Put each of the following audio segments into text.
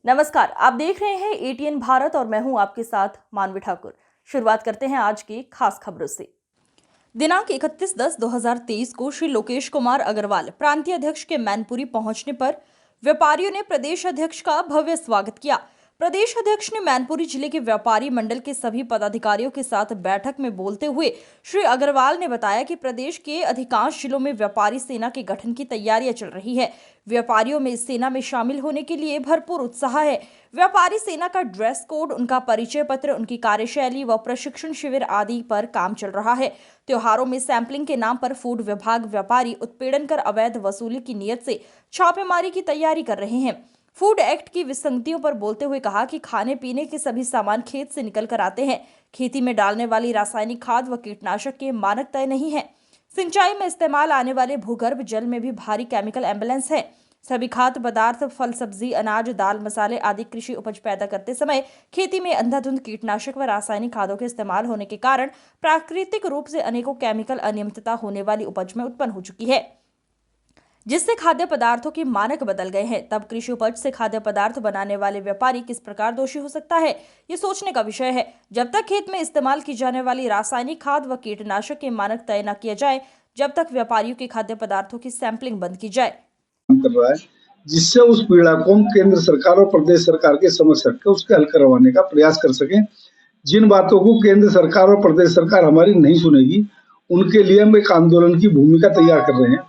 नमस्कार, आप देख रहे हैं एटीएन भारत और मैं हूं आपके साथ मानवी ठाकुर। शुरुआत करते हैं आज की खास खबरों से। दिनांक 31/10/2023 को श्री लोकेश कुमार अग्रवाल प्रांतीय अध्यक्ष के मैनपुरी पहुंचने पर व्यापारियों ने प्रदेश अध्यक्ष का भव्य स्वागत किया। प्रदेश अध्यक्ष ने मैनपुरी जिले के व्यापारी मंडल के सभी पदाधिकारियों के साथ बैठक में बोलते हुए श्री अग्रवाल ने बताया कि प्रदेश के अधिकांश जिलों में व्यापारी सेना के गठन की तैयारियां चल रही है। व्यापारियों में इस सेना में शामिल होने के लिए भरपूर उत्साह है। व्यापारी सेना का ड्रेस कोड, उनका परिचय पत्र, उनकी कार्यशैली व प्रशिक्षण शिविर आदि पर काम चल रहा है। त्योहारों में सैंपलिंग के नाम पर फूड विभाग व्यापारी उत्पीड़न कर अवैध वसूली की नीयत से छापेमारी की तैयारी कर रहे हैं। फूड एक्ट की विसंगतियों पर बोलते हुए कहा कि खाने पीने के सभी सामान खेत से निकल कर आते हैं। खेती में डालने वाली रासायनिक खाद व कीटनाशक के मानक तय नहीं है। सिंचाई में इस्तेमाल आने वाले भूगर्भ जल में भी भारी केमिकल एम्बुलेंस है। सभी खाद्य पदार्थ, फल, सब्जी, अनाज, दाल, मसाले आदि कृषि उपज पैदा करते समय खेती में अंधाधुंध कीटनाशक व रासायनिक खादों के इस्तेमाल होने के कारण प्राकृतिक रूप से अनेकों केमिकल अनियमितता होने वाली उपज में उत्पन्न हो चुकी है, जिससे खाद्य पदार्थों के मानक बदल गए हैं। तब कृषि उपज से खाद्य पदार्थ बनाने वाले व्यापारी किस प्रकार दोषी हो सकता है, ये सोचने का विषय है। जब तक खेत में इस्तेमाल की जाने वाली रासायनिक खाद व कीटनाशक के मानक तय न किए जाए, जब तक व्यापारियों के खाद्य पदार्थों की सैंपलिंग बंद की जाए। कर रहा है, जिससे उस पीड़ा को हम केंद्र सरकार और प्रदेश सरकार के समक्ष रखकर उसके हल करवाने का प्रयास कर सकें। जिन बातों को केंद्र सरकार और प्रदेश सरकार हमारी नहीं सुनेगी, उनके लिए हम एक आंदोलन की भूमिका तैयार कर रहे हैं।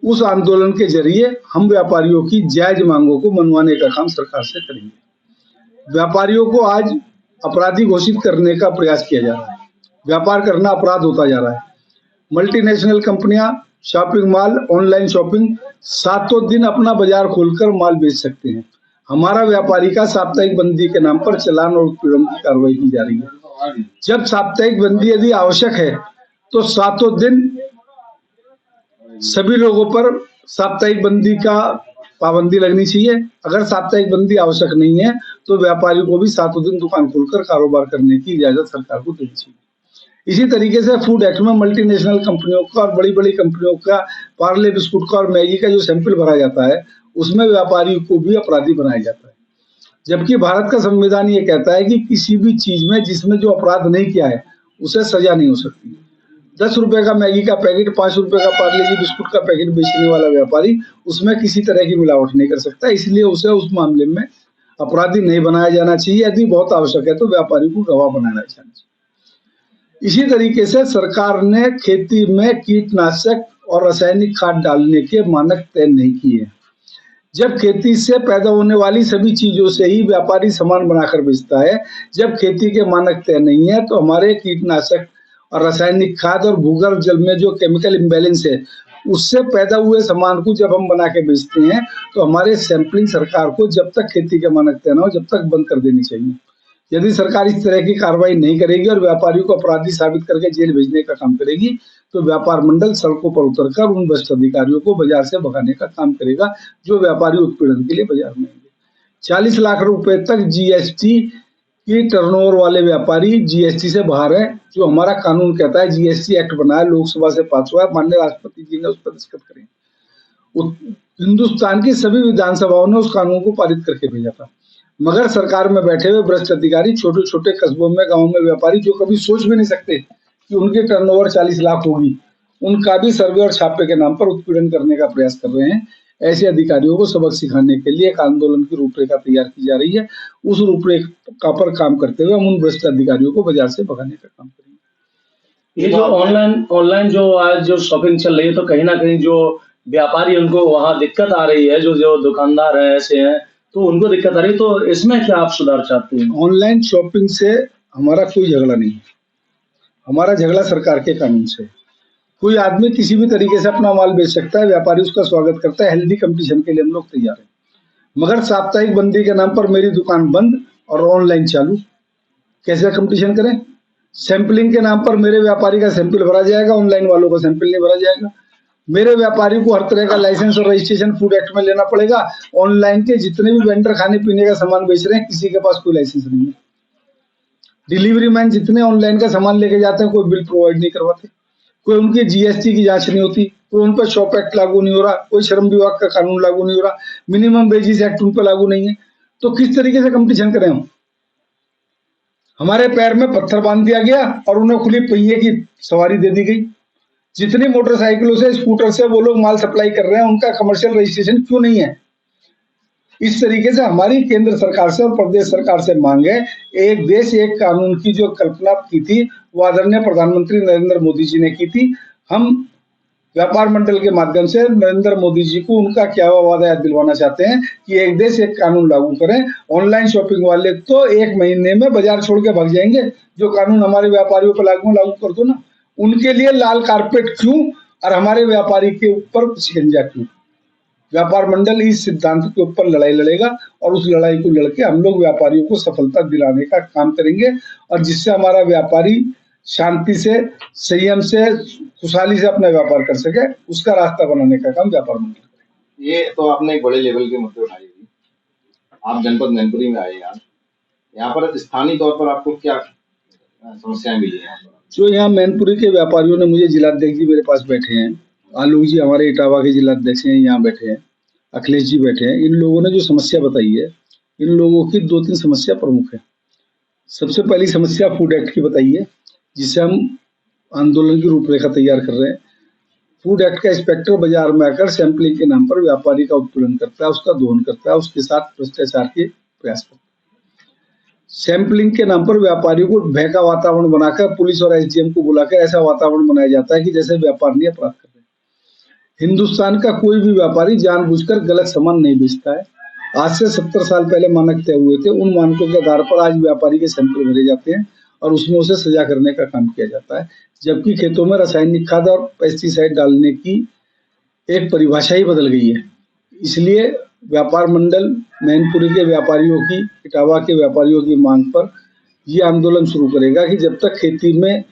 उस आंदोलन के जरिए हम व्यापारियों की जायज मांगों को मनवाने का काम सरकार से करेंगे। व्यापारियों को आज अपराधी घोषित करने का प्रयास किया जा रहा है। व्यापार करना अपराध होता जा रहा है। मल्टीनेशनल कंपनियां शॉपिंग मॉल, ऑनलाइन शॉपिंग सातों दिन अपना बाजार खोलकर माल बेच सकते हैं। हमारा व्यापारी का साप्ताहिक बंदी के नाम पर चालान और उत्पीड़न की कार्रवाई की जा रही है। जब साप्ताहिक बंदी यदि आवश्यक है तो सातों दिन सभी लोगों पर साप्ताहिक बंदी का पाबंदी लगनी चाहिए। अगर साप्ताहिक बंदी आवश्यक नहीं है तो व्यापारी को भी सातों दिन दुकान खोलकर कारोबार करने की इजाजत सरकार को देनी चाहिए। इसी तरीके से फूड एक्ट में मल्टीनेशनल कंपनियों का और बड़ी बड़ी कंपनियों का पार्ले बिस्कुट का और मैगी का जो सैंपल भरा जाता है, उसमें व्यापारी को भी अपराधी बनाया जाता है। जबकि भारत का संविधान ये कहता है कि किसी भी चीज में जिसमें जो अपराध नहीं किया है उसे सजा नहीं हो सकती। 10 रुपए का मैगी का पैकेट, 5 रुपए का पार्ले जी बिस्कुट का पैकेट बेचने वाला व्यापारी उसमें किसी तरह की मिलावट नहीं कर सकता, इसलिए उसे उस मामले में अपराधी नहीं बनाया जाना चाहिए। यदि बहुत आवश्यक है तो व्यापारी को गवाह बनाना चाहिए। इसी तरीके से सरकार ने खेती में कीटनाशक और रासायनिक खाद डालने के मानक तय नहीं किए। जब खेती से पैदा होने वाली सभी चीजों से ही व्यापारी सामान बनाकर बेचता है, जब खेती के मानक तय नहीं है तो हमारे कीटनाशक और रासायनिक खाद और भूगर्भ जल में जो केमिकल इम्बैलेंस है, उससे पैदा हुए सामान को जब हम बना के बेचते हैं तो हमारे सैंपलिंग सरकार को जब तक खेती के मानक तय न हो जब तक बंद कर देनी चाहिए। यदि सरकार इस तरह की कार्रवाई नहीं करेगी और व्यापारियों को अपराधी साबित करके जेल भेजने का काम करेगी तो व्यापार मंडल सड़कों पर उतरकर उन भ्रष्ट अधिकारियों को बाजार से भगाने का काम करेगा जो व्यापारी उत्पीड़न के लिए बाजार में आएंगे। 40 लाख रुपए तक जीएसटी की टर्नओवर वाले व्यापारी जीएसटी से बाहर है। जो हमारा कानून कहता है, जीएसटी एक्ट बना है, लोकसभा से पास हुआ है, माननीय राष्ट्रपति जी ने उस पर दस्तखत करे। हिंदुस्तान की सभी विधानसभाओं ने उस कानून को पारित करके भेजा था, मगर सरकार में बैठे हुए भ्रष्ट अधिकारी छोटे छोटे कस्बों में, गांवों में व्यापारी जो कभी सोच भी नहीं सकते कि उनके टर्नओवर 40 लाख होगी, उनका भी सर्वे और छापे के नाम पर उत्पीड़न करने का प्रयास कर रहे हैं। ऐसे अधिकारियों को सबक सिखाने के लिए एक आंदोलन की रूपरेखा तैयार की जा रही है। उस रूपरेखा पर काम करते हुए हम उन भ्रष्ट अधिकारियों को बाजार से भगाने का काम करेंगे। ये जो ऑनलाइन जो आज जो शॉपिंग चल रही है, तो कहीं ना कहीं जो व्यापारी उनको वहाँ दिक्कत आ रही है, जो दुकानदार है ऐसे हैं तो उनको दिक्कत आ रही है, तो इसमें क्या आप सुधार चाहते हैं? ऑनलाइन शॉपिंग से हमारा कोई झगड़ा नहीं है। हमारा झगड़ा सरकार के कानून से। कोई आदमी किसी भी तरीके से अपना माल बेच सकता है, व्यापारी उसका स्वागत करता है। हेल्दी कंपटीशन के लिए हम लोग तैयार हैं, मगर साप्ताहिक बंदी के नाम पर मेरी दुकान बंद और ऑनलाइन चालू, कैसे कंपटीशन करें? सैंपलिंग के नाम पर मेरे व्यापारी का सैंपल भरा जाएगा, ऑनलाइन वालों का सैंपल नहीं भरा जाएगा। मेरे व्यापारी को हर तरह का लाइसेंस और रजिस्ट्रेशन फूड एक्ट में लेना पड़ेगा। ऑनलाइन के जितने भी वेंडर खाने पीने का सामान बेच रहे हैं, किसी के पास कोई लाइसेंस नहीं है। डिलीवरी मैन जितने ऑनलाइन का सामान लेके जाते हैं, कोई बिल प्रोवाइड नहीं करवाते, कोई उनकी जीएसटी की जांच नहीं होती, कोई उन पर शॉप एक्ट लागू नहीं हो रहा, कोई श्रम विभाग का कानून लागू नहीं हो रहा, मिनिमम वेजेस एक्ट उन पर लागू नहीं है। तो किस तरीके से कंपटीशन करें हम? हमारे पैर में पत्थर बांध दिया गया और उन्हें खुली पहिए की सवारी दे दी गई। जितनी मोटरसाइकिलों से, स्कूटर से वो लोग माल सप्लाई कर रहे हैं, उनका कमर्शियल रजिस्ट्रेशन क्यों नहीं है? इस तरीके से हमारी केंद्र सरकार से और प्रदेश सरकार से मांग है, एक देश एक कानून की जो कल्पना की थी वो आदरणीय प्रधानमंत्री नरेंद्र मोदी जी ने की थी। हम व्यापार मंडल के माध्यम से नरेंद्र मोदी जी को उनका क्या हुआ वादा याद दिलवाना चाहते हैं कि एक देश एक कानून लागू करें। ऑनलाइन शॉपिंग वाले तो 1 महीने में बाजार छोड़ के भाग जाएंगे, जो कानून हमारे व्यापारियों पर लागू कर दो ना। उनके लिए लाल कारपेट क्यों और हमारे व्यापारी के ऊपर शिकंजा क्यों? व्यापार मंडल इस सिद्धांत के ऊपर लड़ाई लड़ेगा और उस लड़ाई को लड़के हम लोग व्यापारियों को सफलता दिलाने का काम करेंगे, और जिससे हमारा व्यापारी शांति से, संयम से, खुशहाली से अपना व्यापार कर सके, उसका रास्ता बनाने का काम व्यापार मंडल करेगा। ये तो आपने एक बड़े लेवल के मुद्दे उठाए थी। आप जनपद मैनपुरी में आए आज, यहाँ पर स्थानीय तौर पर आपको क्या समस्याएं मिली हैं? जो यहाँ मैनपुरी के व्यापारियों ने मुझे, जिलाध्यक्ष जी मेरे पास बैठे हैं, आलोक जी हमारे इटावा के जिलाध्यक्ष हैं यहाँ बैठे हैं, अखिलेश जी बैठे हैं, इन लोगों ने जो समस्या बताई है, इन लोगों की 2-3 समस्या प्रमुख है। सबसे पहली समस्या फूड एक्ट की बताई है, जिसे हम आंदोलन की रूपरेखा तैयार कर रहे हैं। फूड एक्ट का इंस्पेक्टर बाजार में आकर सैंपलिंग के नाम पर व्यापारी का उत्पीड़न करता है, उसका दोहन करता है, उसके साथ भ्रष्टाचार के प्रयास करता है। सैंपलिंग के नाम पर व्यापारियों को भय का वातावरण बनाकर पुलिस और एसडीएम को बुलाकर ऐसा वातावरण बनाया जाता है कि जैसे व्यापारी अपराध कर रहे हैं। हिंदुस्तान का कोई भी व्यापारी जानबूझकर गलत सामान नहीं बेचता है। आज से 70 साल पहले मानक तय हुए थे, उन मानकों के आधार पर आज व्यापारी के सैंपल भरे जाते हैं और उसमें उसे सजा करने का काम किया जाता है, जबकि खेतों में रासायनिक खाद और पेस्टिसाइड डालने की एक परिभाषा ही बदल गई है। इसलिए व्यापार मंडल मैनपुरी के व्यापारियों की, इटावा के व्यापारियों की मांग पर ये आंदोलन शुरू करेगा कि जब तक खेती में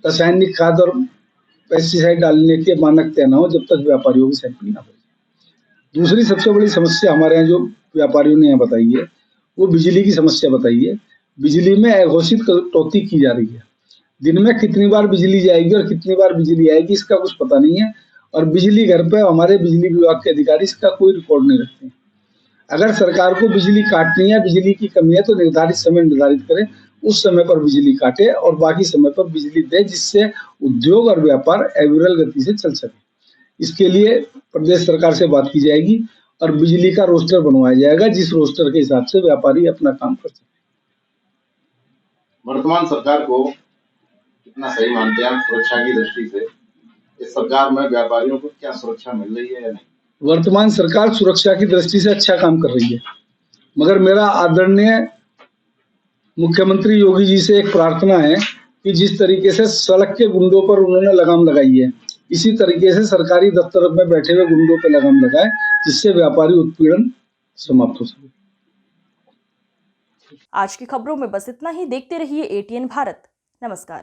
रासायनिक खाद और पेस्टिसाइड डालने के मानक तय न हो, जब तक व्यापारियों की सैंपलिंग न हो। दूसरी सबसे बड़ी समस्या हमारे यहाँ जो व्यापारियों ने यहाँ बताई है, वो बिजली की समस्या बताई है। बिजली में अघोषित कटौती की जा रही है। दिन में कितनी बार बिजली जाएगी और कितनी बार बिजली आएगी, इसका कुछ पता नहीं है, और बिजली घर पे हमारे बिजली विभाग के अधिकारी इसका कोई रिकॉर्ड नहीं रखते हैं। अगर सरकार को बिजली काटनी है, बिजली की कमी है, तो निर्धारित समय निर्धारित करे, उस समय पर बिजली काटे और बाकी समय पर बिजली दे, जिससे उद्योग और व्यापार अविरल गति से चल सके। इसके लिए प्रदेश सरकार से बात की जाएगी और बिजली का रोस्टर बनवाया जाएगा, जिस रोस्टर के हिसाब से व्यापारी अपना काम कर सके। वर्तमान सरकार को कितना सही मानते हैं आप सुरक्षा की दृष्टि से? इस सरकार में व्यापारियों को क्या सुरक्षा मिल रही है या नहीं? वर्तमान सरकार सुरक्षा की दृष्टि से अच्छा काम कर रही है, मगर मेरा आदरणीय मुख्यमंत्री योगी जी से एक प्रार्थना है कि जिस तरीके से सड़क के गुंडों पर उन्होंने लगाम लगाई है, इसी तरीके से सरकारी दफ्तर में बैठे हुए गुंडों पर लगाम लगाए, जिससे व्यापारी उत्पीड़न समाप्त हो सके। आज की खबरों में बस इतना ही। देखते रहिए ATN भारत। नमस्कार।